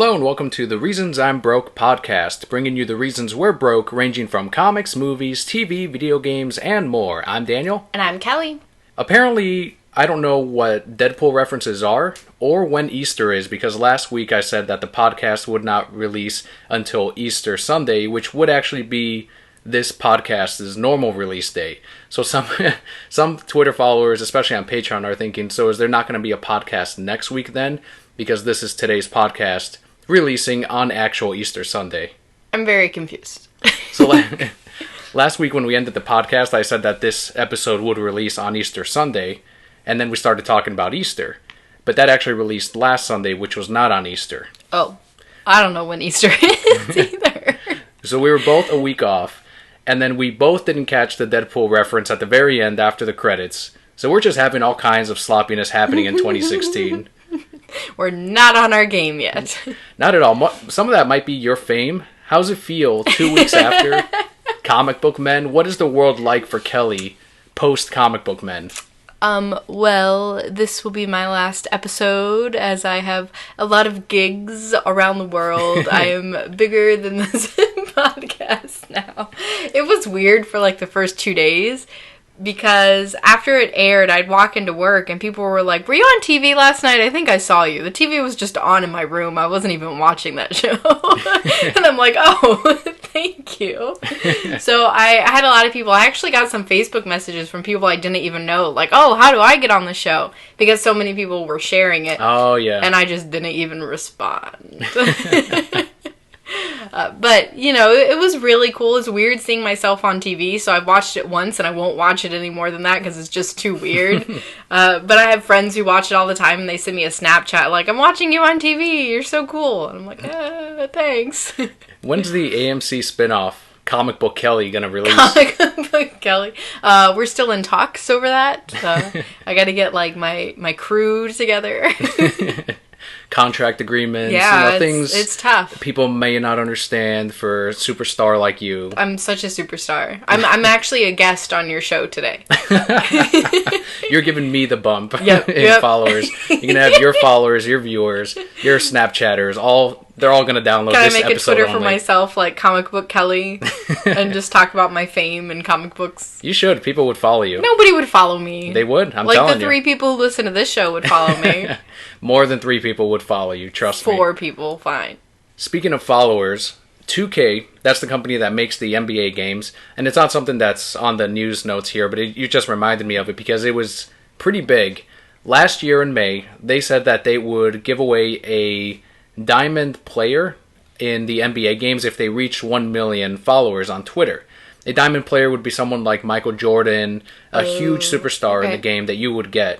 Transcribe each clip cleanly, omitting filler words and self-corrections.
Hello and welcome to the Reasons I'm Broke podcast, bringing you the reasons we're broke, ranging from comics, movies, TV, video games, and more. I'm Daniel. And I'm Kelly. Apparently, I don't know what Deadpool references are, or when Easter is, because last week I said that the podcast would not release until Easter Sunday, which would actually be this podcast's normal release day. So some Twitter followers, especially on Patreon, are thinking, so is there not going to be a podcast next week then? Because this is today's podcast releasing on actual Easter Sunday. I'm very confused. So last week when we ended the podcast, I said that this episode would release on Easter Sunday, and then we started talking about Easter. But that actually released last Sunday, which was not on Easter. Oh, I don't know when Easter is either. So we were both a week off, and then we both didn't catch the Deadpool reference at the very end after the credits. So we're just having all kinds of sloppiness happening in 2016. We're not on our game yet. Not at all. Some of that might be your fame. How's it feel 2 weeks after Comic Book Men? What is the world like for Kelly post Comic Book Men? Well, this will be my last episode as I have a lot of gigs around the world. I am bigger than this podcast now. It was weird for like the first 2 days. Because after it aired, I'd walk into work and people were like, were you on TV last night? I think I saw you. The TV was just on in my room. I wasn't even watching that show. And I'm like, oh, thank you. So I had a lot of people. I actually got some Facebook messages from people I didn't even know. Like, oh, how do I get on the show? Because so many people were sharing it. Oh, yeah. And I just didn't even respond. But, you know, it was really cool. It's weird seeing myself on TV, so I've watched it once, and I won't watch it any more than that because it's just too weird. But I have friends who watch it all the time, and they send me a Snapchat like, I'm watching you on TV, you're so cool. And I'm like, thanks. When's the AMC spinoff, Comic Book Kelly, gonna release? Comic Book Kelly. We're still in talks over that. I gotta get, like, my crew together. Contract agreements, yeah, things it's tough. People may not understand for a superstar like you. I'm such a superstar. I'm actually a guest on your show today. You're giving me the bump in followers. You're gonna have your followers, your viewers, your Snapchatters, they're all gonna download this episode. Can I make a Twitter for myself, like Comic Book Kelly, and just talk about my fame and comic books? You should. People would follow you. Nobody would follow me. They would. I'm telling you. Like the 3 people who listen to this show would follow me. More than 3 people would follow you. Trust me. 4 people, fine. Speaking of followers, 2K, that's the company that makes the NBA games, and it's not something that's on the news notes here, but you just reminded me of it because it was pretty big. Last year in May, they said that they would give away a diamond player in the NBA games if they reach 1 million followers on Twitter. A diamond player would be someone like Michael Jordan, a huge superstar in the game that you would get.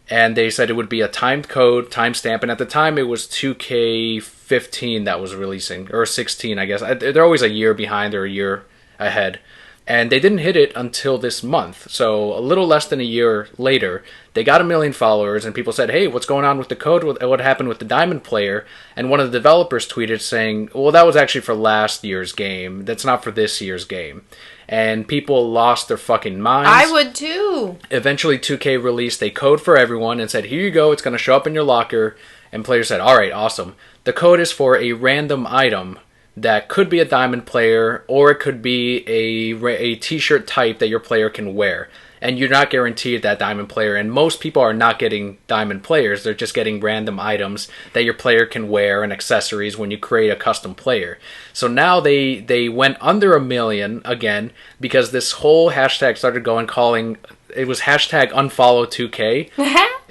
And they said it would be a timed code, timestamp, and at the time it was 2K15 that was releasing, or 16, I guess. They're always a year behind or a year ahead. And they didn't hit it until this month. So a little less than a year later, they got 1 million followers, and people said, hey, what's going on with the code? What happened with the diamond player? And one of the developers tweeted saying, well, that was actually for last year's game. That's not for this year's game. And people lost their fucking minds. I would too. Eventually, 2K released a code for everyone and said, here you go, it's going to show up in your locker. And players said, all right, awesome. The code is for a random item that could be a diamond player, or it could be a t-shirt type that your player can wear. And you're not guaranteed that diamond player. And most people are not getting diamond players. They're just getting random items that your player can wear and accessories when you create a custom player. So now they went under 1 million again because this whole hashtag started calling it was hashtag unfollow 2K.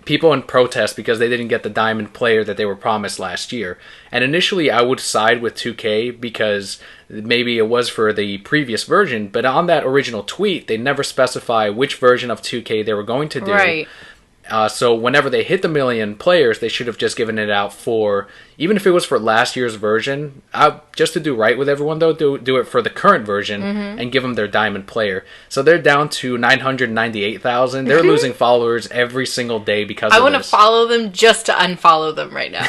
People in protest because they didn't get the diamond player that they were promised last year. And initially I would side with 2K because maybe it was for the previous version, but on that original tweet they never specify which version of 2K they were going to do. Right. So whenever they hit the 1 million players, they should have just given it out for, even if it was for last year's version, just to do right with everyone though, do it for the current version and give them their diamond player. So they're down to 998,000. They're losing followers every single day because of this. I want to follow them just to unfollow them right now.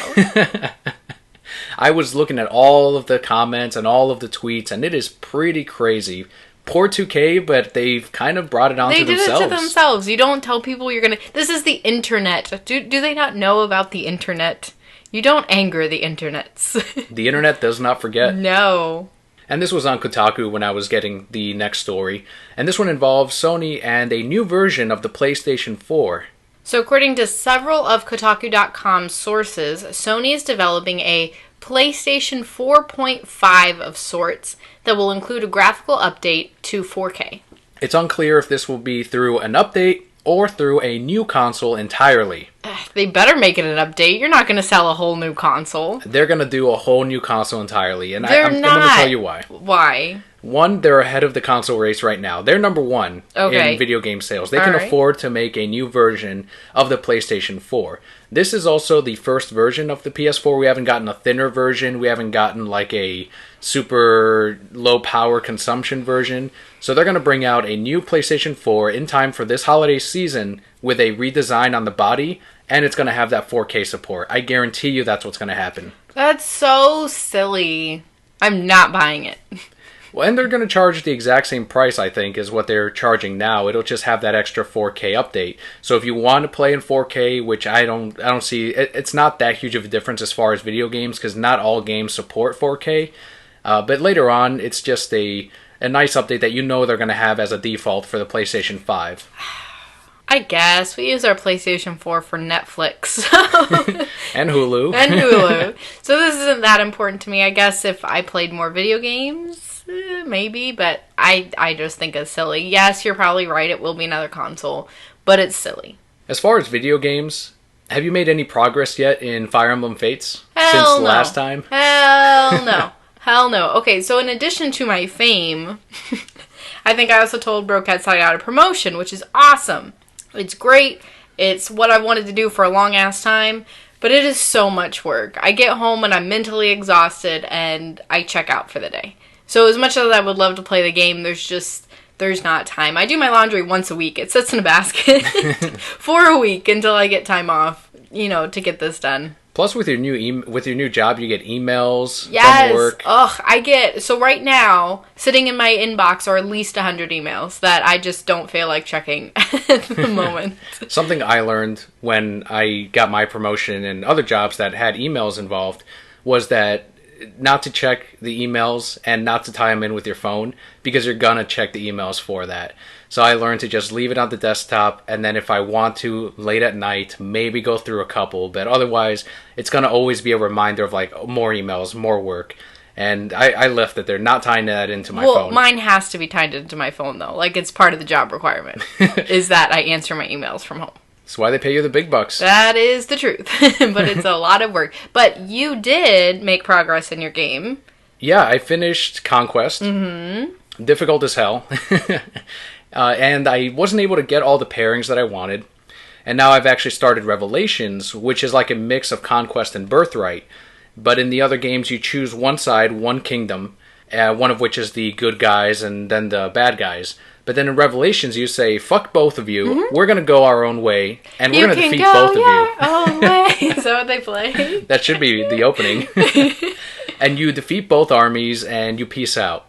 I was looking at all of the comments and all of the tweets, and it is pretty crazy. Poor 2K, but they've kind of brought it on to themselves. They did it to themselves. You don't tell people you're going to... This is the internet. Do they not know about the internet? You don't anger the internets. The internet does not forget. No. And this was on Kotaku when I was getting the next story. And this one involves Sony and a new version of the PlayStation 4. So according to several of Kotaku.com's sources, Sony is developing a PlayStation 4.5 of sorts that will include a graphical update to 4K. It's unclear if this will be through an update or through a new console entirely. They better make it an update. You're not going to sell a whole new console. They're going to do a whole new console entirely, and I'm They're going to not. tell you why. Why? One, they're ahead of the console race right now. They're number one Okay. in video game sales. They can Alright. afford to make a new version of the PlayStation 4. This is also the first version of the PS4. We haven't gotten a thinner version. We haven't gotten like a super low power consumption version. So they're going to bring out a new PlayStation 4 in time for this holiday season with a redesign on the body, and it's going to have that 4K support. I guarantee you that's what's going to happen. That's so silly. I'm not buying it. Well, and they're going to charge the exact same price, I think, as what they're charging now. It'll just have that extra 4K update. So if you want to play in 4K, which I don't see, it's not that huge of a difference as far as video games, because not all games support 4K. But later on, it's just a nice update that you know they're going to have as a default for the PlayStation 5. I guess. We use our PlayStation 4 for Netflix. And Hulu. And Hulu. So this isn't that important to me. I guess if I played more video games, maybe. But I just think it's silly. Yes, you're probably right. It will be another console. But it's silly. As far as video games, have you made any progress yet in Fire Emblem Fates Hell since no. last time? Hell no. Hell no. Okay, so in addition to my fame, I think I also told Brocats I got a promotion, which is awesome. It's great. It's what I wanted to do for a long ass time, but it is so much work. I get home and I'm mentally exhausted and I check out for the day. So as much as I would love to play the game, there's not time. I do my laundry once a week. It sits in a basket for a week until I get time off, to get this done. Plus, with your new job, you get emails Yes. from work. Ugh, so right now, sitting in my inbox are at least 100 emails that I just don't feel like checking at the moment. Something I learned when I got my promotion and other jobs that had emails involved was that not to check the emails and not to tie them in with your phone, because you're gonna check the emails for that. So I learned to just leave it on the desktop, and then if I want to, late at night, maybe go through a couple, but otherwise, it's gonna always be a reminder of like more emails, more work. And I left it there, not tying that into my phone. Well, mine has to be tied into my phone though. Like, it's part of the job requirement, is that I answer my emails from home. That's why they pay you the big bucks. That is the truth. But it's a lot of work. But you did make progress in your game. Yeah, I finished Conquest. Mm-hmm. Difficult as hell. And I wasn't able to get all the pairings that I wanted. And now I've actually started Revelations, which is like a mix of Conquest and Birthright. But in the other games, you choose one side, one kingdom, one of which is the good guys and then the bad guys. But then in Revelations, you say, fuck both of you, we're going to go our own way, and we're going to defeat both of you. Own way. Is that what they play? That should be the opening. And you defeat both armies, and you peace out.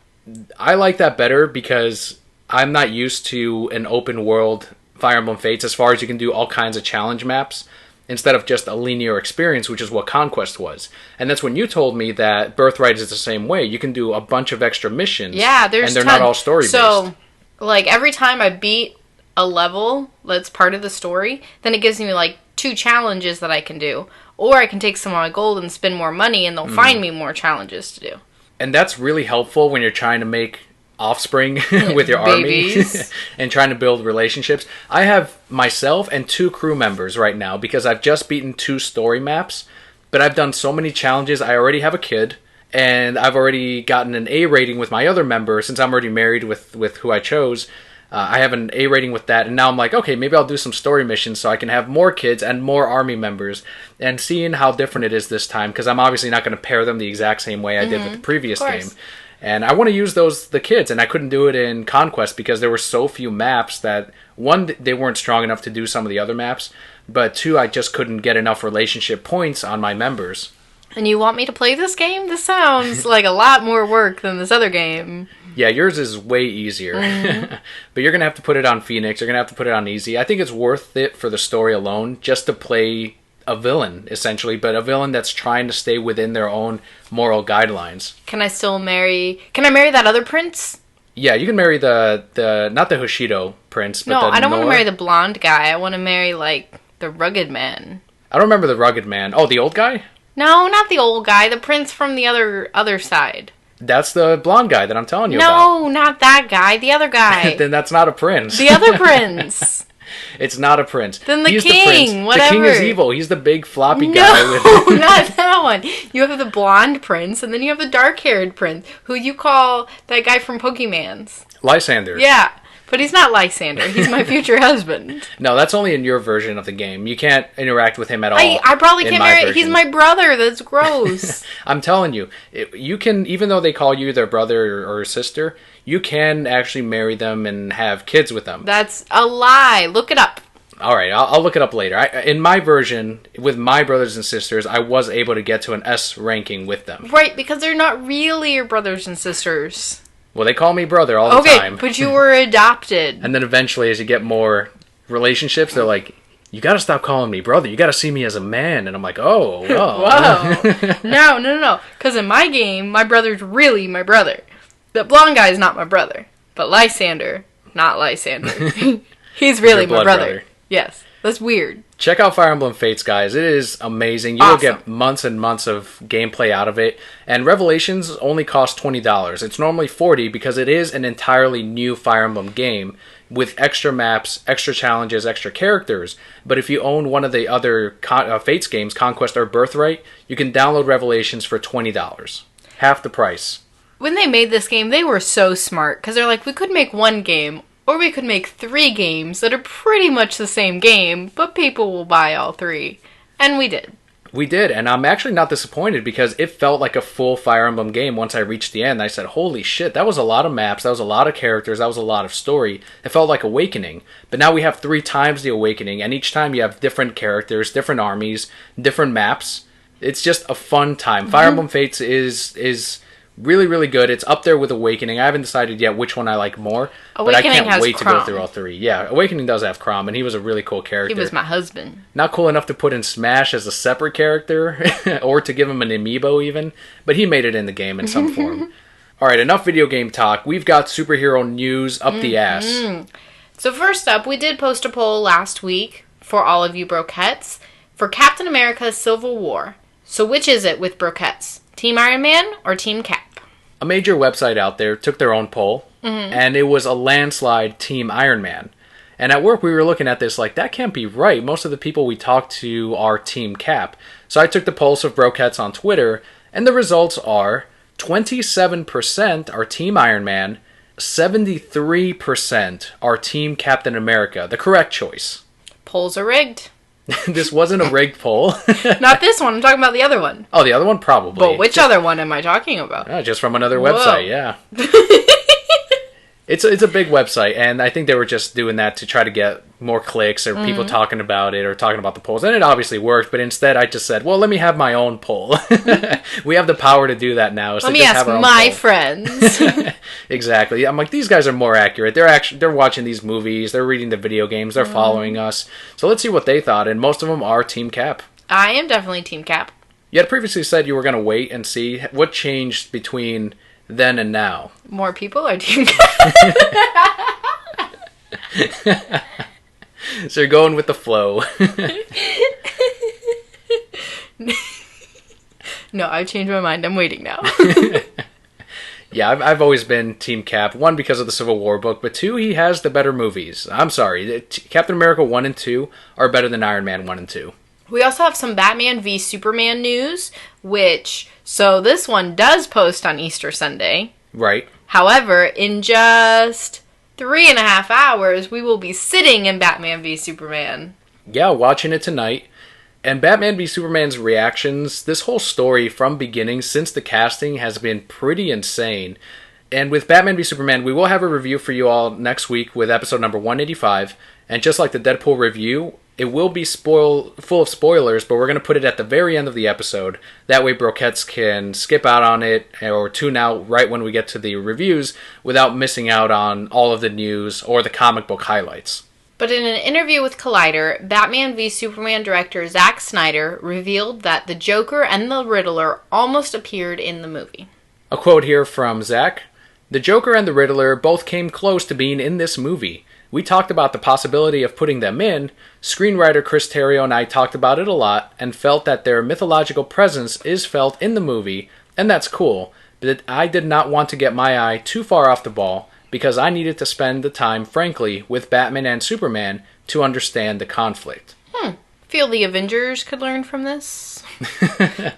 I like that better because I'm not used to an open world Fire Emblem Fates as far as you can do all kinds of challenge maps instead of just a linear experience, which is what Conquest was. And that's when you told me that Birthright is the same way. You can do a bunch of extra missions. Yeah, there's and they're tons. not all story-based. So, like, every time I beat a level that's part of the story, then it gives me, like, 2 challenges that I can do. Or I can take some of my gold and spend more money, and they'll find me more challenges to do. And that's really helpful when you're trying to make offspring with your army and trying to build relationships. I have myself and 2 crew members right now because I've just beaten 2 story maps, but I've done so many challenges. I already have a kid, and I've already gotten an A rating with my other member since I'm already married with who I chose. I have an A rating with that, and now I'm like, okay, maybe I'll do some story missions so I can have more kids and more army members, and seeing how different it is this time, because I'm obviously not going to pair them the exact same way I did with the previous game. And I want to use the kids, and I couldn't do it in Conquest because there were so few maps that, 1, they weren't strong enough to do some of the other maps, but 2, I just couldn't get enough relationship points on my members. And you want me to play this game? This sounds like a lot more work than this other game. Yeah, yours is way easier. But you're going to have to put it on Phoenix. You're going to have to put it on easy. I think it's worth it for the story alone, just to play a villain, essentially, but a villain that's trying to stay within their own moral guidelines. Can I marry that other prince? Yeah, you can marry the not the Hoshido prince, but No, the I don't want to Nor- marry the blonde guy. I want to marry, like, the rugged man. I don't remember the rugged man. Oh, the old guy? No, not the old guy. The prince from the other side. That's the blonde guy that I'm telling you about. No, not that guy. The other guy. Then that's not a prince. The other prince. It's not a prince. Then the He's king, the prince. whatever. The king is evil. He's the big floppy No, guy with... not that one. You have the blonde prince, and then you have the dark-haired prince, who you call that guy from Pokemans. Lysander. Yeah, but he's not Lysander. He's my future husband. No, that's only in your version of the game. You can't interact with him at all. I probably in can't my marry. version. He's my brother. That's gross. I'm telling you, you can, even though they call you their brother or sister, you can actually marry them and have kids with them. That's a lie. Look it up. All right, I'll look it up later. In my version, with my brothers and sisters, I was able to get to an S ranking with them. Right, because they're not really your brothers and sisters. Well, they call me brother all the time. Okay, but you were adopted. And then eventually, as you get more relationships, they're like, you got to stop calling me brother. You got to see me as a man. And I'm like, oh, whoa. Whoa. No. Because in my game, my brother's really my brother. The blonde guy is not my brother. But Lysander, not Lysander. He's really my blood brother. Yes. That's weird. Check out Fire Emblem Fates, guys. It is amazing. You will get months and months of gameplay out of it. And Revelations only cost $20. It's normally $40 because it is an entirely new Fire Emblem game with extra maps, extra challenges, extra characters. But if you own one of the other Fates games, Conquest or Birthright, you can download Revelations for $20. Half the price. When they made this game, they were so smart. Because they're like, we could make one game, or we could make 3 games that are pretty much the same game, but people will buy all 3. And we did. We did, and I'm actually not disappointed because it felt like a full Fire Emblem game once I reached the end. I said, holy shit, that was a lot of maps, that was a lot of characters, that was a lot of story. It felt like Awakening. But now we have 3 times the Awakening, and each time you have different characters, different armies, different maps. It's just a fun time. Fire Emblem Fates is really, really good. It's up there with Awakening. I haven't decided yet which one I like more, but I can't wait to go through all 3. Yeah, Awakening does have Chrom, and he was a really cool character. He was my husband. Not cool enough to put in Smash as a separate character, or to give him an amiibo even, but he made it in the game in some form. Alright, enough video game talk. We've got superhero news up the ass. So first up, we did post a poll last week for all of you Brokettes for Captain America Civil War. So which is it with Brokettes? Team Iron Man or Team Cap? A major website out there took their own poll, and it was a landslide Team Iron Man. And at work we were looking at this like, that can't be right. Most of the people we talked to are Team Cap. So I took the pulse of Brokettes on Twitter, and the results are 27% are Team Iron Man, 73% are Team Captain America. The correct choice. Polls are rigged. This wasn't a rigged poll. Not this one. I'm talking about the other one. Oh, the other one? Probably. But which other one am I talking about? Just from another website, yeah. It's a big website, and I think they were just doing that to try to get more clicks or people talking about it or talking about the polls. And it obviously worked, but instead I just said, well, let me have my own poll. We have the power to do that now. Let me ask my friends. Exactly. I'm like, these guys are more accurate. They're watching these movies. They're reading the video games. They're following us. So let's see what they thought, and most of them are Team Cap. I am definitely Team Cap. You had previously said you were going to wait and see what changed between then and now. More people are Team Cap. So you're going with the flow. No, I've changed my mind. I'm waiting now. Yeah, I've always been Team Cap. 1, because of the Civil War book, but 2, he has the better movies. I'm sorry. Captain America 1 and 2 are better than Iron Man 1 and 2. We also have some Batman v Superman news, so this one does post on Easter Sunday. Right. However, in just 3.5 hours, we will be sitting in Batman v Superman. Yeah, watching it tonight. And Batman v Superman's reactions, this whole story from beginning since the casting has been pretty insane. And with Batman v Superman, we will have a review for you all next week with episode number 185. And just like the Deadpool review, it will be full of spoilers, but we're going to put it at the very end of the episode. That way Brokettes can skip out on it or tune out right when we get to the reviews without missing out on all of the news or the comic book highlights. But in an interview with Collider, Batman v Superman director Zack Snyder revealed that the Joker and the Riddler almost appeared in the movie. A quote here from Zack. The Joker and the Riddler both came close to being in this movie. We talked about the possibility of putting them in. Screenwriter Chris Terrio and I talked about it a lot and felt that their mythological presence is felt in the movie, and that's cool. But I did not want to get my eye too far off the ball because I needed to spend the time, frankly, with Batman and Superman to understand the conflict. Feel the Avengers could learn from this.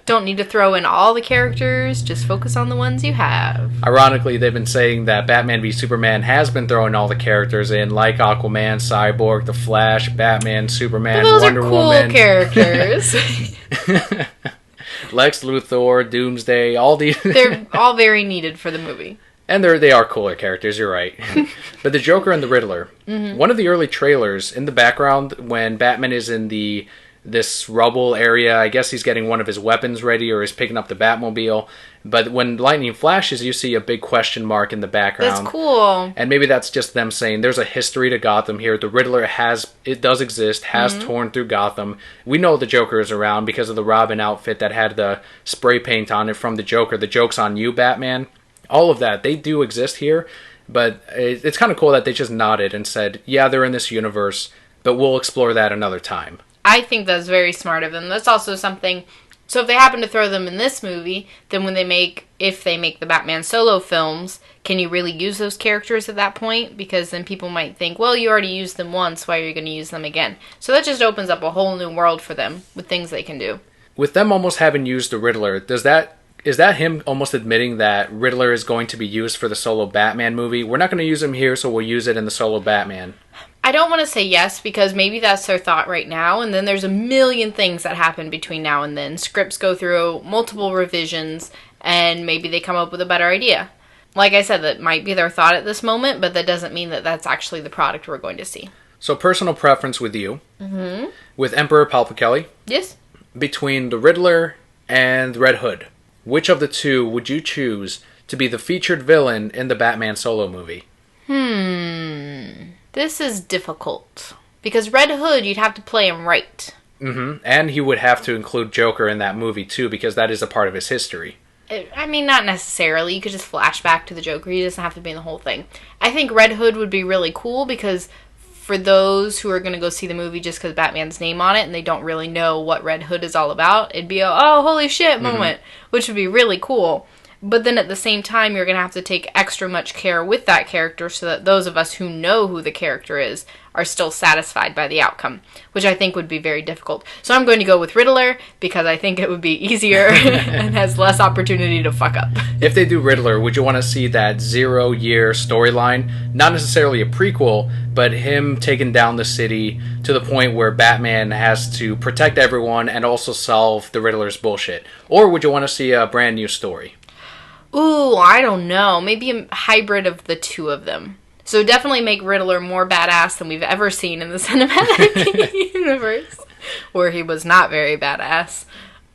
Don't need to throw in all the characters, just focus on the ones you have. Ironically, they've been saying that Batman v Superman has been throwing all the characters in, like Aquaman, Cyborg, The Flash, Batman, Superman, But those Wonder are cool Woman. characters. Lex Luthor, Doomsday, all these. They're all very needed for the movie. And they are cooler characters, you're right. But the Joker and the Riddler. One of the early trailers, in the background, when Batman is in this rubble area, I guess he's getting one of his weapons ready or he's picking up the Batmobile. But when lightning flashes, you see a big question mark in the background. That's cool. And maybe that's just them saying there's a history to Gotham here. The Riddler does exist, has torn through Gotham. We know the Joker is around because of the Robin outfit that had the spray paint on it from the Joker. The joke's on you, Batman. All of that, they do exist here, but it's kind of cool that they just nodded and said, yeah, they're in this universe, but we'll explore that another time. I think that's very smart of them. That's also something, so if they happen to throw them in this movie, then if they make the Batman solo films, can you really use those characters at that point? Because then people might think, well, you already used them once, why are you going to use them again? So that just opens up a whole new world for them with things they can do. With them almost having used the Riddler, is that him almost admitting that Riddler is going to be used for the solo Batman movie? We're not going to use him here, so we'll use it in the solo Batman. I don't want to say yes, because maybe that's their thought right now, and then there's a million things that happen between now and then. Scripts go through multiple revisions, and maybe they come up with a better idea. Like I said, that might be their thought at this moment, but that doesn't mean that that's actually the product we're going to see. So personal preference with you. With Emperor Palpatine. Yes? Between the Riddler and Red Hood. Which of the two would you choose to be the featured villain in the Batman solo movie? This is difficult. Because Red Hood, you'd have to play him right. And he would have to include Joker in that movie, too, because that is a part of his history. I mean, not necessarily. You could just flash back to the Joker. He doesn't have to be in the whole thing. I think Red Hood would be really cool because for those who are going to go see the movie just because Batman's name on it and they don't really know what Red Hood is all about, it'd be a, oh, holy shit moment, which would be really cool. But then at the same time, you're going to have to take extra much care with that character so that those of us who know who the character is are still satisfied by the outcome, which I think would be very difficult. So I'm going to go with Riddler because I think it would be easier and has less opportunity to fuck up. If they do Riddler, would you want to see that 0-year storyline? Not necessarily a prequel, but him taking down the city to the point where Batman has to protect everyone and also solve the Riddler's bullshit? Or would you want to see a brand new story? Ooh, I don't know. Maybe a hybrid of the two of them. So definitely make Riddler more badass than we've ever seen in the cinematic universe, where he was not very badass.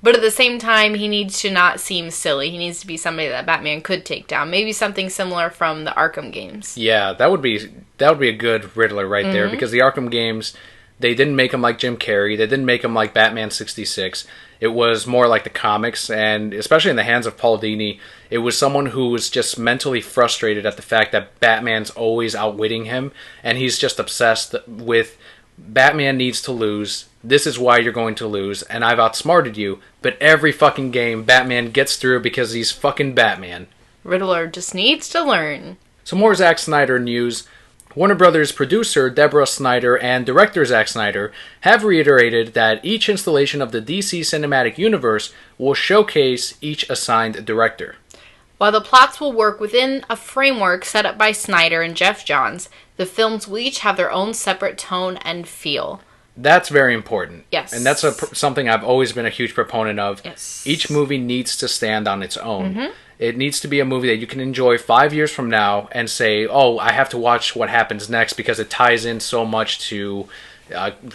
But at the same time, he needs to not seem silly. He needs to be somebody that Batman could take down. Maybe something similar from the Arkham games. Yeah, that would be a good Riddler right there, because the Arkham games, they didn't make him like Jim Carrey. They didn't make him like Batman 66. It was more like the comics, and especially in the hands of Paul Dini, it was someone who was just mentally frustrated at the fact that Batman's always outwitting him, and he's just obsessed with Batman needs to lose. This is why you're going to lose, and I've outsmarted you, but every fucking game Batman gets through because he's fucking Batman. Riddler just needs to learn. Some more Zack Snyder news. Warner Brothers producer Deborah Snyder and director Zack Snyder have reiterated that each installation of the DC Cinematic Universe will showcase each assigned director. While the plots will work within a framework set up by Snyder and Jeff Johns, the films will each have their own separate tone and feel. That's very important. Yes. And that's something I've always been a huge proponent of. Yes. Each movie needs to stand on its own. It needs to be a movie that you can enjoy 5 years from now and say, oh, I have to watch what happens next because it ties in so much to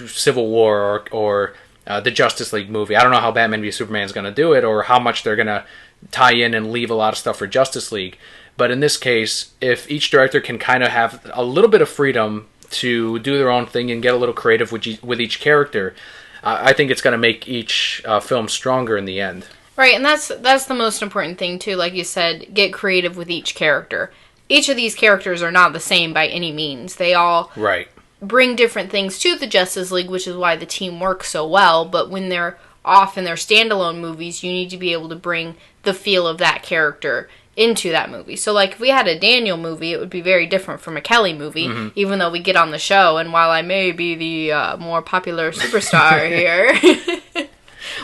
Civil War or the Justice League movie. I don't know how Batman v Superman is going to do it or how much they're going to tie in and leave a lot of stuff for Justice League. But in this case, if each director can kind of have a little bit of freedom to do their own thing and get a little creative with each character, I think it's going to make each film stronger in the end. Right, and that's the most important thing too. Like you said, get creative with each character. Each of these characters are not the same by any means. They all bring different things to the Justice League, which is why the team works so well. But when they're off in their standalone movies, you need to be able to bring the feel of that character into that movie. So, like, if we had a Daniel movie, it would be very different from a Kelli movie, even though we get on the show, and while I may be the more popular superstar here,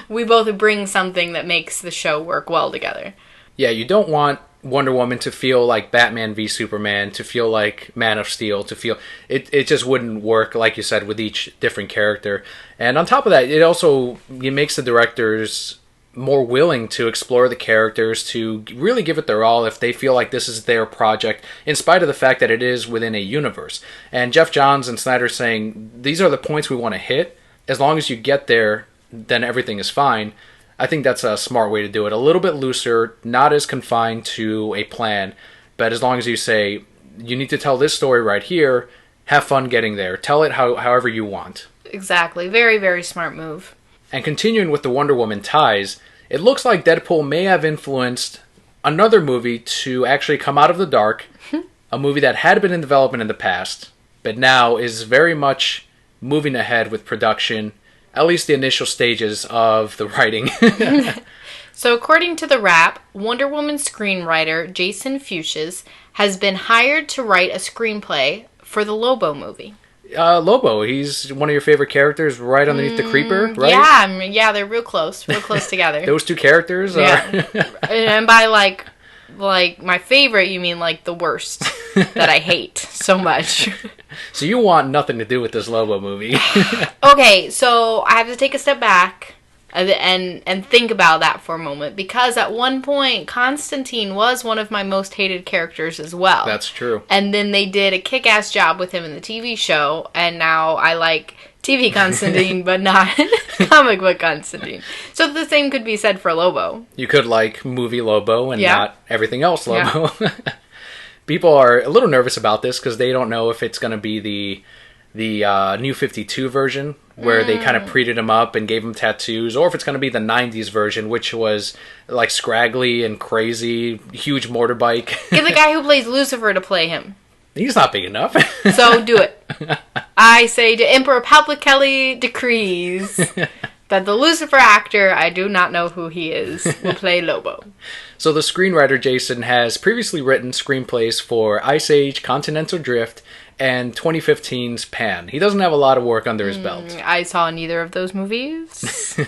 we both bring something that makes the show work well together. Yeah, you don't want Wonder Woman to feel like Batman v Superman, to feel like Man of Steel, to feel... It just wouldn't work, like you said, with each different character. And on top of that, it makes the directors more willing to explore the characters, to really give it their all if they feel like this is their project, in spite of the fact that it is within a universe. And Jeff Johns and Snyder saying, these are the points we want to hit. As long as you get there, then everything is fine. I think that's a smart way to do it. A little bit looser, not as confined to a plan, but as long as you say, you need to tell this story right here, have fun getting there. Tell it however you want. Exactly. Very, very smart move. And continuing with the Wonder Woman ties, it looks like Deadpool may have influenced another movie to actually come out of the dark, a movie that had been in development in the past, but now is very much moving ahead with production, at least the initial stages of the writing. So according to The Wrap, Wonder Woman screenwriter Jason Fuchs has been hired to write a screenplay for the Lobo movie. Lobo, he's one of your favorite characters right underneath the Creeper, right? Yeah, they're real close together. Those two characters are... Yeah. And by like my favorite, you mean like the worst that I hate so much. So you want nothing to do with this Lobo movie. Okay, so I have to take a step back and think about that for a moment, because at one point Constantine was one of my most hated characters as well. That's true. And then they did a kick-ass job with him in the TV show, and now I like TV Constantine but not comic book Constantine. So the same could be said for Lobo. You could like movie Lobo and not everything else Lobo. Yeah. People are a little nervous about this because they don't know if it's going to be the New 52 version, where they kind of prettied him up and gave him tattoos, or if it's going to be the 90s version, which was like scraggly and crazy, huge motorbike. Get the guy who plays Lucifer to play him. He's not big enough. So do it. I say to Emperor Kelli decrees that the Lucifer actor, I do not know who he is, will play Lobo. So the screenwriter Jason has previously written screenplays for Ice Age, Continental Drift, and 2015's Pan. He doesn't have a lot of work under his belt. I saw neither of those movies.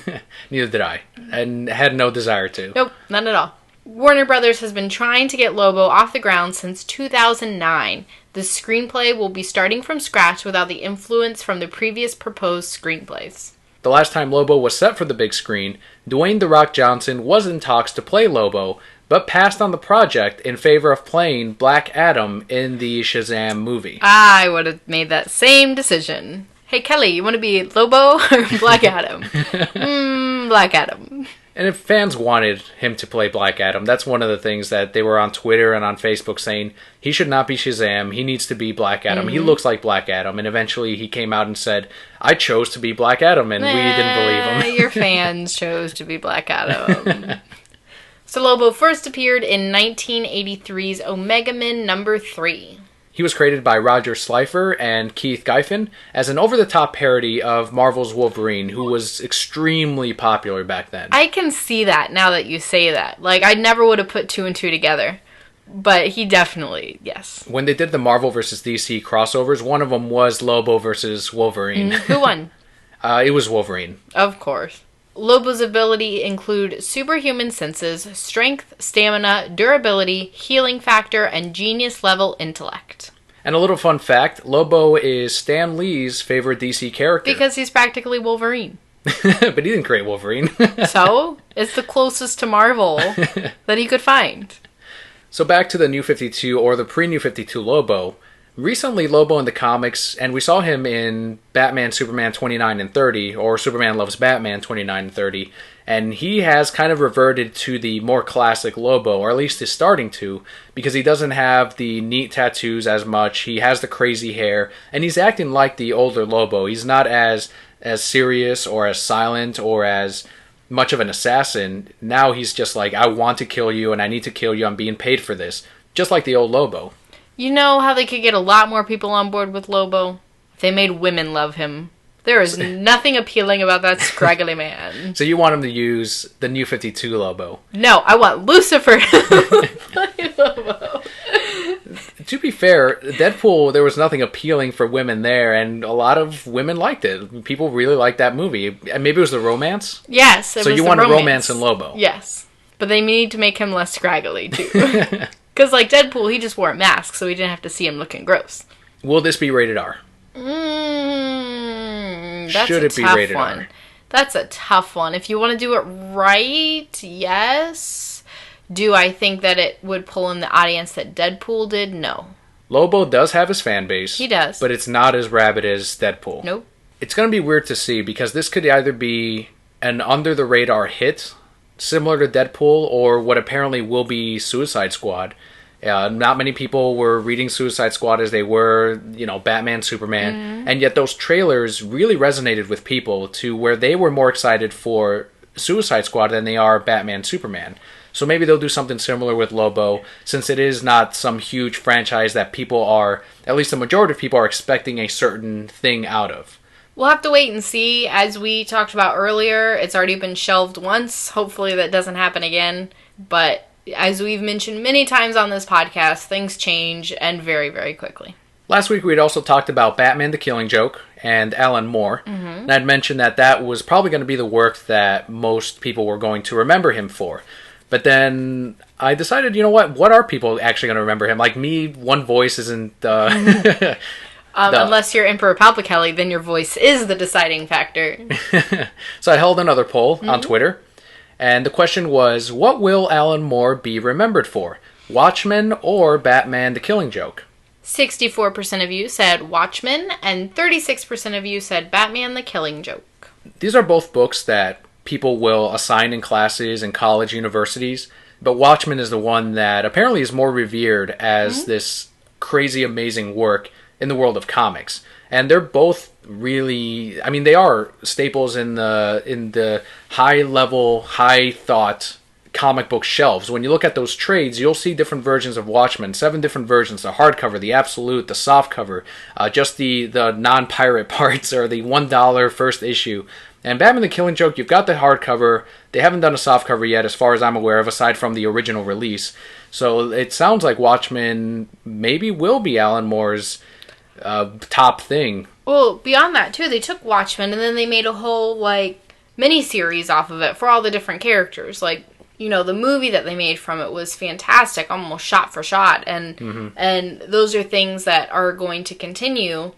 Neither did I, and had no desire to. Nope, none at all. Warner Brothers has been trying to get Lobo off the ground since 2009. The screenplay will be starting from scratch without the influence from the previous proposed screenplays. The last time Lobo was set for the big screen, Dwayne "The Rock" Johnson was in talks to play Lobo, but passed on the project in favor of playing Black Adam in the Shazam movie. I would have made that same decision. Hey, Kelli, you want to be Lobo or Black Adam? Black Adam. And if fans wanted him to play Black Adam, that's one of the things that they were on Twitter and on Facebook saying, he should not be Shazam, he needs to be Black Adam, he looks like Black Adam, and eventually he came out and said, I chose to be Black Adam, and we didn't believe him. Your fans chose to be Black Adam. So Lobo first appeared in 1983's Omega Men #3. He was created by Roger Slifer and Keith Giffen as an over-the-top parody of Marvel's Wolverine, who was extremely popular back then. I can see that now that you say that. Like, I never would have put two and two together. But he definitely, yes. When they did the Marvel vs. DC crossovers, one of them was Lobo versus Wolverine. Who won? It was Wolverine. Of course. Lobo's ability include superhuman senses, strength, stamina, durability, healing factor, and genius-level intellect. And a little fun fact, Lobo is Stan Lee's favorite DC character. Because he's practically Wolverine. But he didn't create Wolverine. So, it's the closest to Marvel that he could find. So back to the New 52, or the pre-New 52 Lobo. recently Lobo in the comics, and we saw him in Batman Superman 29 and 30, or Superman Loves Batman 29 and 30, and he has kind of reverted to the more classic Lobo, or at least is starting to, because he doesn't have the neat tattoos as much, he has the crazy hair, and he's acting like the older Lobo. He's not as serious or as silent or as much of an assassin. Now he's just like, I want to kill you and I need to kill you, I'm being paid for this. Just like the old Lobo. You know how they could get a lot more people on board with Lobo? If they made women love him. There is nothing appealing about that scraggly man. So you want him to use the New 52 Lobo? No, I want Lucifer to play Lobo. To be fair, Deadpool, there was nothing appealing for women there, and a lot of women liked it. People really liked that movie. And maybe it was the romance? Yes, so you want a romance in Lobo? Yes. But they need to make him less scraggly, too. Because, like, Deadpool, he just wore a mask, so we didn't have to see him looking gross. Will this be rated R? That's Should it be rated one. R? That's a tough one. If you want to do it right, yes. Do I think that it would pull in the audience that Deadpool did? No. Lobo does have his fan base. He does. But it's not as rabid as Deadpool. Nope. It's going to be weird to see, because this could either be an under-the-radar hit, similar to Deadpool, or what apparently will be Suicide Squad. Not many people were reading Suicide Squad as they were, Batman, Superman, and yet those trailers really resonated with people to where they were more excited for Suicide Squad than they are Batman, Superman. So maybe they'll do something similar with Lobo, since it is not some huge franchise that people are, at least the majority of people are expecting a certain thing out of. We'll have to wait and see. As we talked about earlier, it's already been shelved once. Hopefully that doesn't happen again. But as we've mentioned many times on this podcast, things change, and very, very quickly. Last week we'd also talked about Batman the Killing Joke and Alan Moore. And I'd mentioned that was probably going to be the work that most people were going to remember him for. But then I decided, what are people actually going to remember him? Like me, one voice isn't... Unless you're Emperor Palpatine, then your voice is the deciding factor. So I held another poll on Twitter, and the question was, what will Alan Moore be remembered for? Watchmen or Batman the Killing Joke? 64% of you said Watchmen, and 36% of you said Batman the Killing Joke. These are both books that people will assign in classes in college universities, but Watchmen is the one that apparently is more revered as this crazy, amazing work in the world of comics. And they're both really, they are staples in the high level, high thought comic book shelves. When you look at those trades, you'll see different versions of Watchmen, 7 different versions: the hardcover, the absolute, the softcover, just the non-pirate parts, or the $1 first issue. And Batman the Killing Joke, you've got the hardcover. They haven't done a softcover yet, as far as I'm aware of, aside from the original release. So it sounds like Watchmen maybe will be Alan Moore's top thing. Well, beyond that, too, they took Watchmen and then they made a whole, mini-series off of it for all the different characters. The movie that they made from it was fantastic, almost shot for shot. And those are things that are going to continue.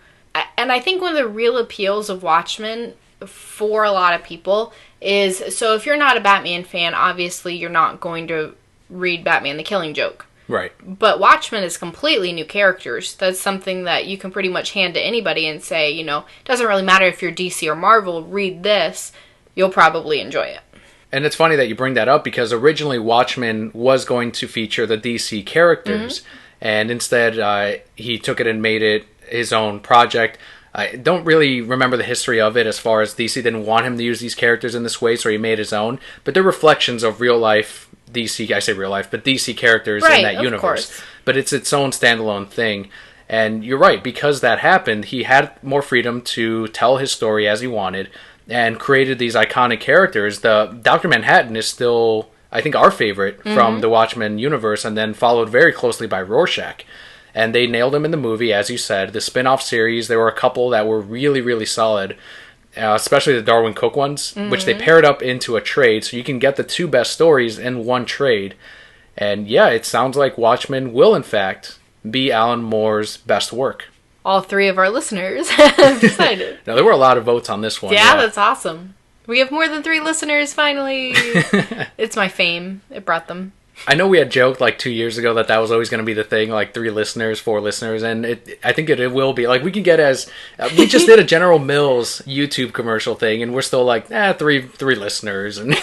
And I think one of the real appeals of Watchmen for a lot of people is, so if you're not a Batman fan, obviously you're not going to read Batman the Killing Joke. Right. But Watchmen is completely new characters. That's something that you can pretty much hand to anybody and say, it doesn't really matter if you're DC or Marvel, read this, you'll probably enjoy it. And it's funny that you bring that up, because originally Watchmen was going to feature the DC characters, and instead he took it and made it his own project. I don't really remember the history of it, as far as DC didn't want him to use these characters in this way, so he made his own. But they're reflections of real life DC, I say real life, but DC characters in that universe. Course. But it's its own standalone thing. And you're right, because that happened, he had more freedom to tell his story as he wanted, and created these iconic characters. The Dr. Manhattan is still, I think, our favorite from the Watchmen universe, and then followed very closely by Rorschach. And they nailed him in the movie, as you said. The spin-off series, there were a couple that were really, really solid, especially the Darwin Cook ones, which they paired up into a trade, so you can get the 2 best stories in one trade. And yeah, it sounds like Watchmen will, in fact, be Alan Moore's best work. All 3 of our listeners have decided. Now, there were a lot of votes on this one. Yeah, that's awesome. We have more than 3 listeners, finally. It's my fame. It brought them. I know we had joked like 2 years ago that was always going to be the thing, like 3 listeners, 4 listeners, and I think it will be. Like we could get we just did a General Mills YouTube commercial thing, and we're still like, three listeners, and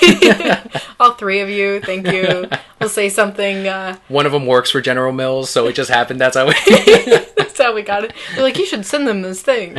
all 3 of you, thank you. We'll say something. One of them works for General Mills, so it just happened. That's how we got it. They're like, you should send them this thing.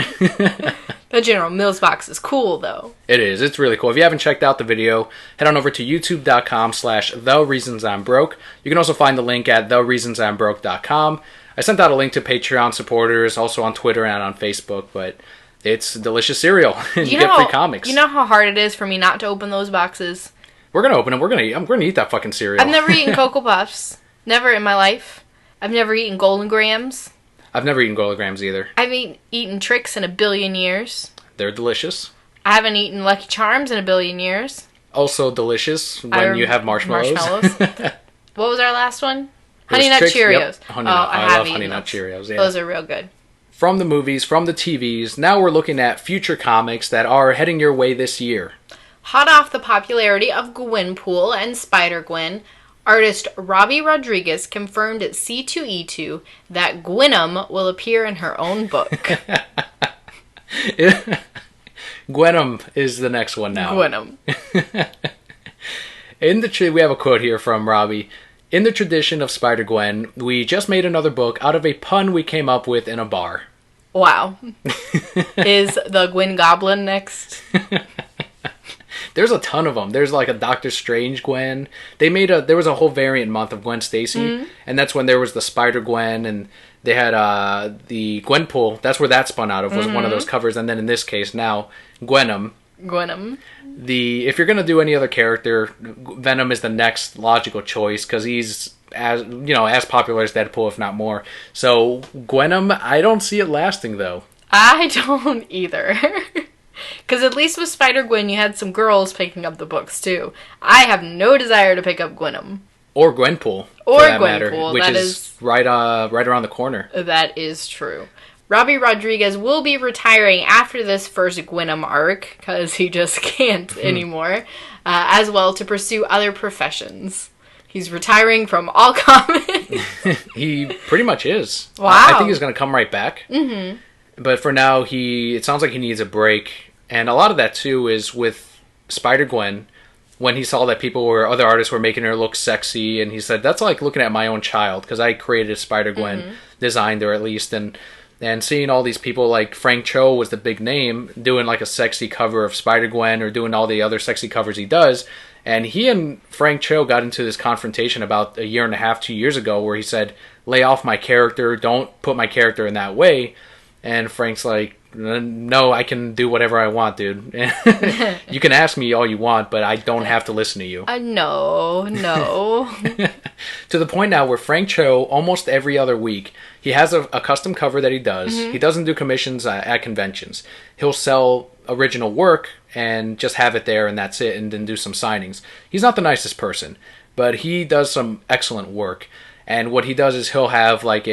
That General Mills box is cool, though. It is. It's really cool. If you haven't checked out the video, head on over to youtube.com/thereasonsimbroke. You can also find the link at thereasonsimbroke.com. I sent out a link to Patreon supporters, also on Twitter and on Facebook, but it's delicious cereal. And you get free comics. You know how hard it is for me not to open those boxes? We're going to open them. I'm going to eat that fucking cereal. I've never eaten Cocoa Puffs. Never in my life. I've never eaten Golden Grahams. I've never eaten Golden Grahams either. I haven't eaten Trix in a billion years. They're delicious. I haven't eaten Lucky Charms in a billion years. Also delicious when you have marshmallows. What was our last one? Honey Nut Cheerios. Yep. I love Honey Nut Cheerios. Yeah. Those are real good. From the movies, from the TVs, now we're looking at future comics that are heading your way this year. Hot off the popularity of Gwenpool and Spider-Gwen, artist Robbie Rodriguez confirmed at C2E2 that Gwenum will appear in her own book. Gwenum is the next one now. Gwenum. We have a quote here from Robbie. In the tradition of Spider-Gwen, we just made another book out of a pun we came up with in a bar. Wow. Is the Gwen Goblin next? There's a ton of them. There's like a Doctor Strange Gwen. There was a whole variant month of Gwen Stacy, and that's when there was the Spider-Gwen, and they had the Gwenpool. That's where that spun out of, was one of those covers, and then in this case now, Gwenum. If you're gonna do any other character, Venom is the next logical choice because he's as popular as Deadpool, if not more. So Gwenum, I don't see it lasting though. I don't either. Because at least with Spider-Gwen, you had some girls picking up the books, too. I have no desire to pick up Gwenum. Or Gwenpool, for that matter, which is right around the corner. That is true. Robbie Rodriguez will be retiring after this first Gwenum arc, because he just can't anymore, as well to pursue other professions. He's retiring from all comics. He pretty much is. Wow. I think he's going to come right back. Mm-hmm. But for now, it sounds like he needs a break. And a lot of that, too, is with Spider-Gwen, when he saw that other artists were making her look sexy, and he said, that's like looking at my own child, because I created Spider-Gwen, designed her at least, and seeing all these people, like Frank Cho was the big name, doing like a sexy cover of Spider-Gwen, or doing all the other sexy covers he does, and he and Frank Cho got into this confrontation about 1.5 years, 2 years ago, where he said, lay off my character, don't put my character in that way. And Frank's like, no, I can do whatever I want, dude. You can ask me all you want, but I don't have to listen to you. No. To the point now where Frank Cho, almost every other week, he has a custom cover that he does. He doesn't do commissions at conventions. He'll sell original work and just have it there, and that's it, and then do some signings. He's not the nicest person, but he does some excellent work. And what he does is he'll have like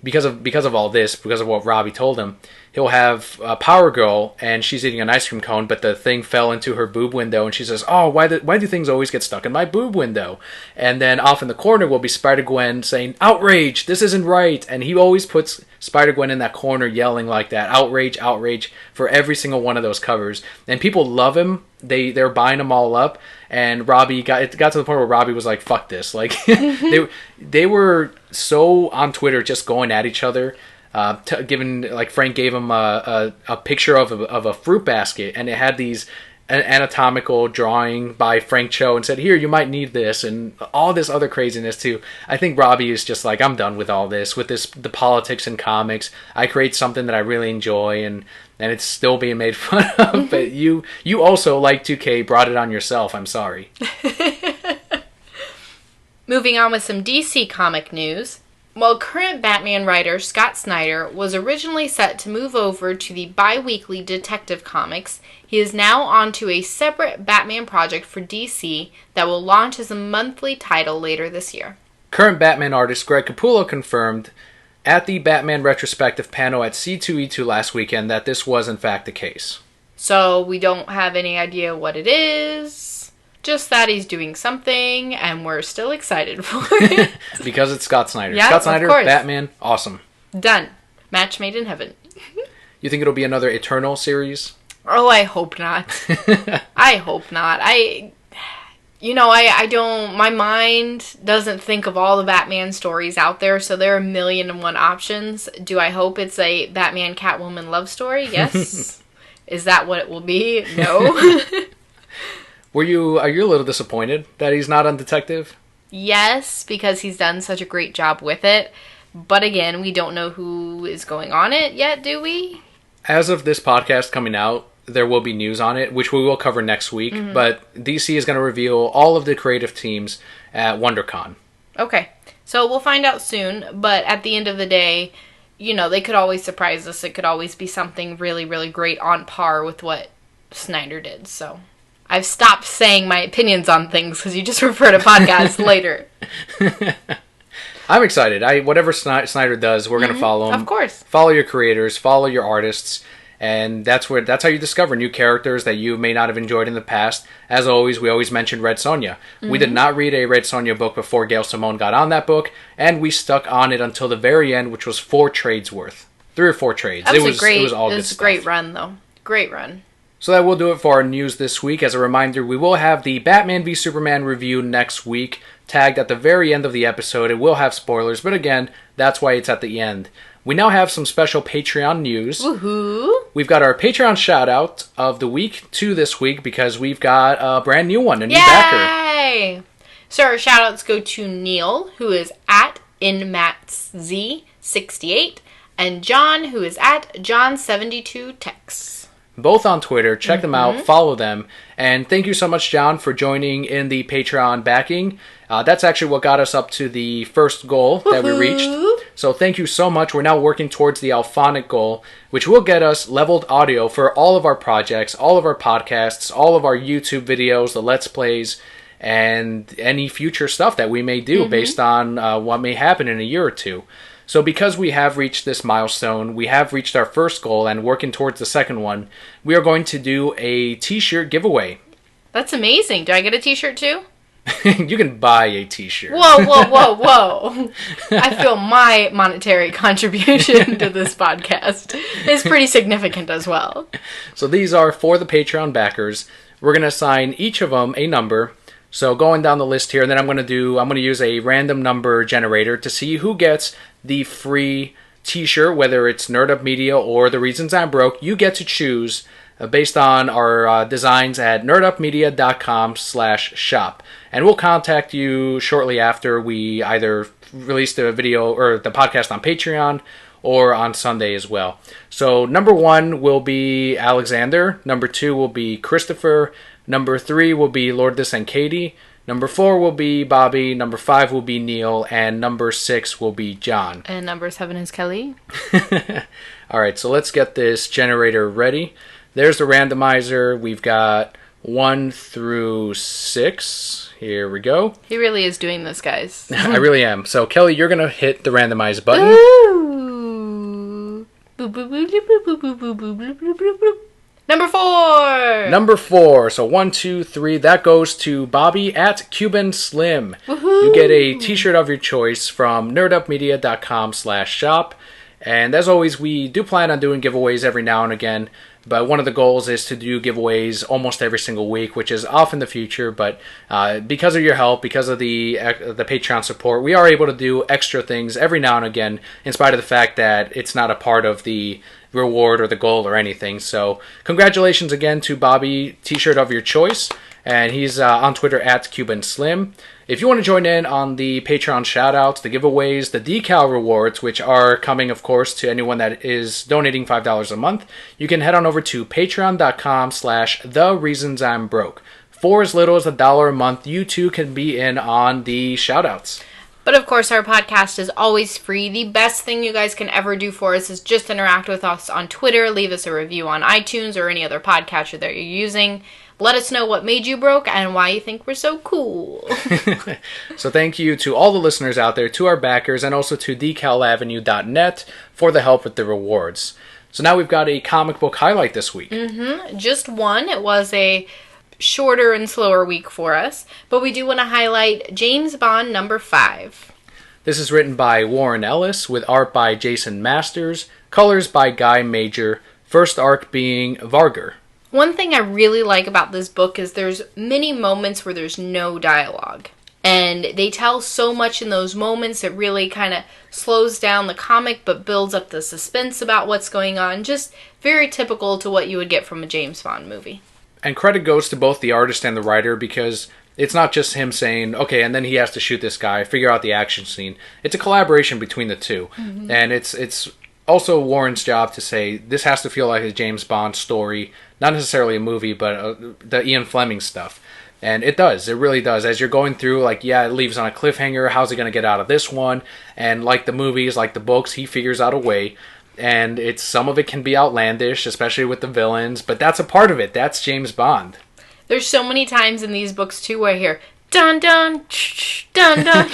because of all this, because of what Robbie told him, he'll have a Power Girl, and she's eating an ice cream cone, but the thing fell into her boob window, and she says, oh, why do things always get stuck in my boob window? And then off in the corner will be Spider-Gwen saying, outrage, this isn't right. And he always puts Spider-Gwen in that corner yelling like that, outrage, outrage, for every single one of those covers. And people love him. They're buying them all up. And it got to the point where Robbie was like, fuck this. Like, they were so on Twitter just going at each other. Frank gave him a picture of a fruit basket, and it had these anatomical drawing by Frank Cho, and said, here, you might need this, and all this other craziness too. I think Robbie is just like, I'm done with all this, the politics in comics. I create something that I really enjoy, and it's still being made fun of. But you also, like 2K, brought it on yourself. I'm sorry. Moving on with some DC comic news. While current Batman writer Scott Snyder was originally set to move over to the bi-weekly Detective Comics, he is now onto a separate Batman project for DC that will launch as a monthly title later this year. Current Batman artist Greg Capullo confirmed at the Batman retrospective panel at C2E2 last weekend that this was in fact the case. So we don't have any idea what it is. Just that he's doing something, and we're still excited for it. Because it's Scott Snyder. Yeah, Scott Snyder, of course. Batman, awesome. Done. Match made in heaven. You think it'll be another Eternal series? Oh, I hope not. I hope not. I don't, my mind doesn't think of all the Batman stories out there, so there are 1,000,001 options. Do I hope it's a Batman Catwoman love story? Yes. Is that what it will be? No. Are you a little disappointed that he's not on Detective? Yes, because he's done such a great job with it. But again, we don't know who is going on it yet, do we? As of this podcast coming out, there will be news on it, which we will cover next week. Mm-hmm. But DC is going to reveal all of the creative teams at WonderCon. Okay. So we'll find out soon. But at the end of the day, they could always surprise us. It could always be something really, really great on par with what Snyder did. So I've stopped saying my opinions on things because you just refer to podcasts later. I'm excited. Whatever Snyder does, we're going to follow him. Of course. Follow your creators, follow your artists, and that's how you discover new characters that you may not have enjoyed in the past. As always, we always mention Red Sonja. Mm-hmm. We did not read a Red Sonja book before Gail Simone got on that book, and we stuck on it until the very end, which was 4 trades worth. 3 or 4 trades. It was all good stuff. It was a great run, though. Great run. So that will do it for our news this week. As a reminder, we will have the Batman v Superman review next week, tagged at the very end of the episode. It will have spoilers, but again, that's why it's at the end. We now have some special Patreon news. Woohoo! We've got our Patreon shout-out of the week, 2 this week, because we've got a brand new one, a new backer. Yay! So our shout-outs go to Neil, who is at InMatsZ68, and John, who is at John72Tex. Both on Twitter. Check them out. Follow them. And thank you so much, John, for joining in the Patreon backing. That's actually what got us up to the first goal that we reached. So thank you so much. We're now working towards the Alphonic goal, which will get us leveled audio for all of our projects, all of our podcasts, all of our YouTube videos, the Let's Plays, and any future stuff that we may do based on what may happen in a year or two. So because we have reached this milestone, we have reached our first goal and working towards the second one, we are going to do a t-shirt giveaway. That's amazing. Do I get a t-shirt too? You can buy a t-shirt. Whoa. I feel my monetary contribution to this podcast is pretty significant as well. So these are for the Patreon backers. We're going to assign each of them a number. So going down the list here, and then I'm going to use a random number generator to see who gets the free t-shirt, whether it's Nerd Up Media or The Reasons I'm Broke. You get to choose based on our designs at nerdupmedia.com/shop. And we'll contact you shortly after we either release the video or the podcast on Patreon or on Sunday as well. So number 1 will be Alexander. Number 2 will be Christopher. Number 3 will be Lourdes and Katie. Number 4 will be Bobby. Number 5 will be Neil. And number 6 will be John. And number 7 is Kelly. All right, so let's get this generator ready. There's the randomizer. We've got 1 through 6. Here we go. He really is doing this, guys. I really am. So, Kelly, you're going to hit the randomize button. Ooh. Boop, boop, boop, boop, boop, boop, boop, boop, boop, boop, boop. Number 4. Number 4. So 1, 2, 3. That goes to Bobby at Cuban Slim. Woohoo! You get a t-shirt of your choice from nerdupmedia.com/shop. And as always, we do plan on doing giveaways every now and again. But one of the goals is to do giveaways almost every single week, which is off in the future. But because of your help, because of the Patreon support, we are able to do extra things every now and again, in spite of the fact that it's not a part of the reward or the goal or anything. So congratulations again to Bobby, t-shirt of your choice. And he's on Twitter at Cuban Slim. If you want to join in on the Patreon shoutouts, the giveaways, the decal rewards, which are coming, of course, to anyone that is donating $5 a month, you can head on over to patreon.com/thereasonsimbroke. For as little as $1 a month, you too can be in on the shoutouts. But of course, our podcast is always free. The best thing you guys can ever do for us is just interact with us on Twitter, leave us a review on iTunes or any other podcatcher that you're using. Let us know what made you broke and why you think we're so cool. So thank you to all the listeners out there, to our backers, and also to decalavenue.net for the help with the rewards. So now we've got a comic book highlight this week. Just one. It was a shorter and slower week for us, but we do want to highlight James Bond number 5. This is written by Warren Ellis with art by Jason Masters, colors by Guy Major, first arc being Varger. One thing I really like about this book is there's many moments where there's no dialogue. And they tell so much in those moments. It really kind of slows down the comic but builds up the suspense about what's going on. Just very typical to what you would get from a James Bond movie. And credit goes to both the artist and the writer because it's not just him saying, okay, and then he has to shoot this guy, figure out the action scene. It's a collaboration between the two. Mm-hmm. And it's also Warren's job to say, this has to feel like a James Bond story. Not necessarily a movie, but the Ian Fleming stuff. And it does. It really does. As you're going through, like, yeah, it leaves on a cliffhanger. How's he going to get out of this one? And like the movies, like the books, he figures out a way. And some of it can be outlandish, especially with the villains. But that's a part of it. That's James Bond. There's so many times in these books, too, where I hear, dun dun, dun dun.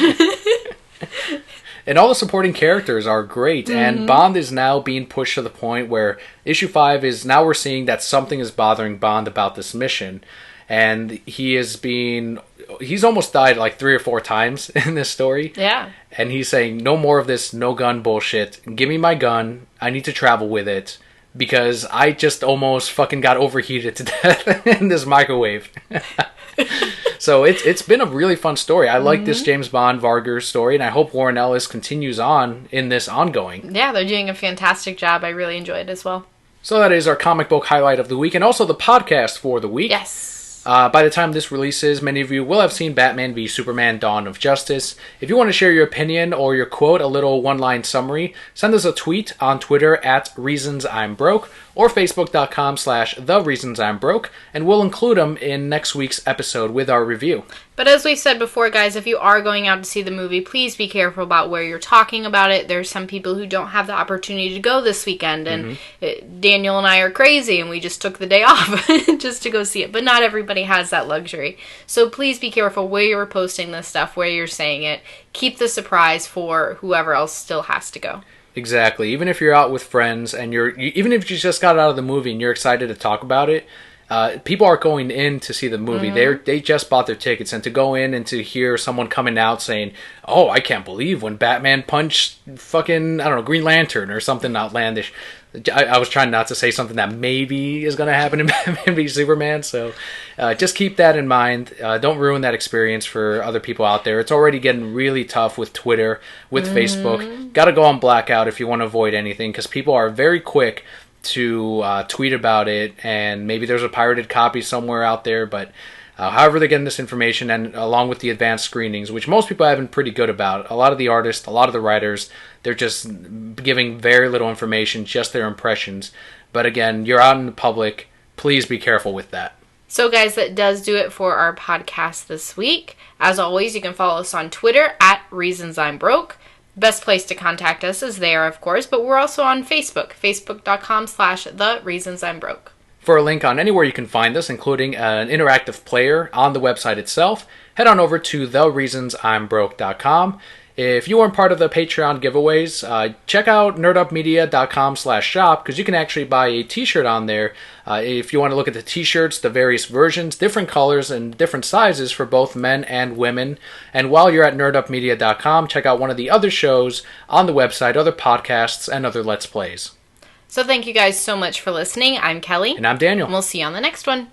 And all the supporting characters are great. Mm-hmm. And Bond is now being pushed to the point where issue 5 is, now we're seeing that something is bothering Bond about this mission. And he's almost died like 3 or 4 times in this story. Yeah. And he's saying, no more of this no gun bullshit. Give me my gun. I need to travel with it. Because I just almost fucking got overheated to death in this microwave. So it's been a really fun story. I like this James Bond Varger story. And I hope Warren Ellis continues on in this ongoing. Yeah, they're doing a fantastic job. I really enjoyed it as well. So that is our comic book highlight of the week. And also the podcast for the week. Yes. By the time this releases, many of you will have seen Batman v Superman Dawn of Justice. If you want to share your opinion or your quote, a little one-line summary, send us a tweet on Twitter at ReasonsI'mBroke or Facebook.com/TheReasonsI'mBroke, and we'll include them in next week's episode with our review. But as we said before, guys, if you are going out to see the movie, please be careful about where you're talking about it. There's some people who don't have the opportunity to go this weekend, and Daniel and I are crazy, and we just took the day off just to go see it. But not everybody has that luxury. So please be careful where you're posting this stuff, where you're saying it. Keep the surprise for whoever else still has to go. Exactly. Even if you're out with friends, and even if you just got out of the movie and you're excited to talk about it, people aren't going in to see the movie. They just bought their tickets, and to go in and to hear someone coming out saying, "Oh, I can't believe when Batman punched fucking, I don't know, Green Lantern," or something outlandish. I was trying not to say something that maybe is going to happen in Batman v Superman, so just keep that in mind. Don't ruin that experience for other people out there. It's already getting really tough with Twitter, with Facebook. Got to go on blackout if you want to avoid anything, because people are very quick to tweet about it, and maybe there's a pirated copy somewhere out there, but however they're getting this information, and along with the advanced screenings, which most people have been pretty good about, a lot of the artists, a lot of the writers, they're just giving very little information, just their impressions. But again, you're out in the public, please be careful with that. So guys, that does do it for our podcast this week. As always, you can follow us on Twitter at ReasonsI'mBroke. Best place to contact us is there, of course, but we're also on Facebook, facebook.com/TheReasonsI'mBroke. For a link on anywhere you can find us, including an interactive player on the website itself, head on over to TheReasonsI'mBroke.com. If you weren't part of the Patreon giveaways, check out nerdupmedia.com/shop, because you can actually buy a t-shirt on there. If you want to look at the t-shirts, the various versions, different colors and different sizes for both men and women. And while you're at nerdupmedia.com, check out one of the other shows on the website, other podcasts, and other Let's Plays. So thank you guys so much for listening. I'm Kelly. And I'm Daniel. And we'll see you on the next one.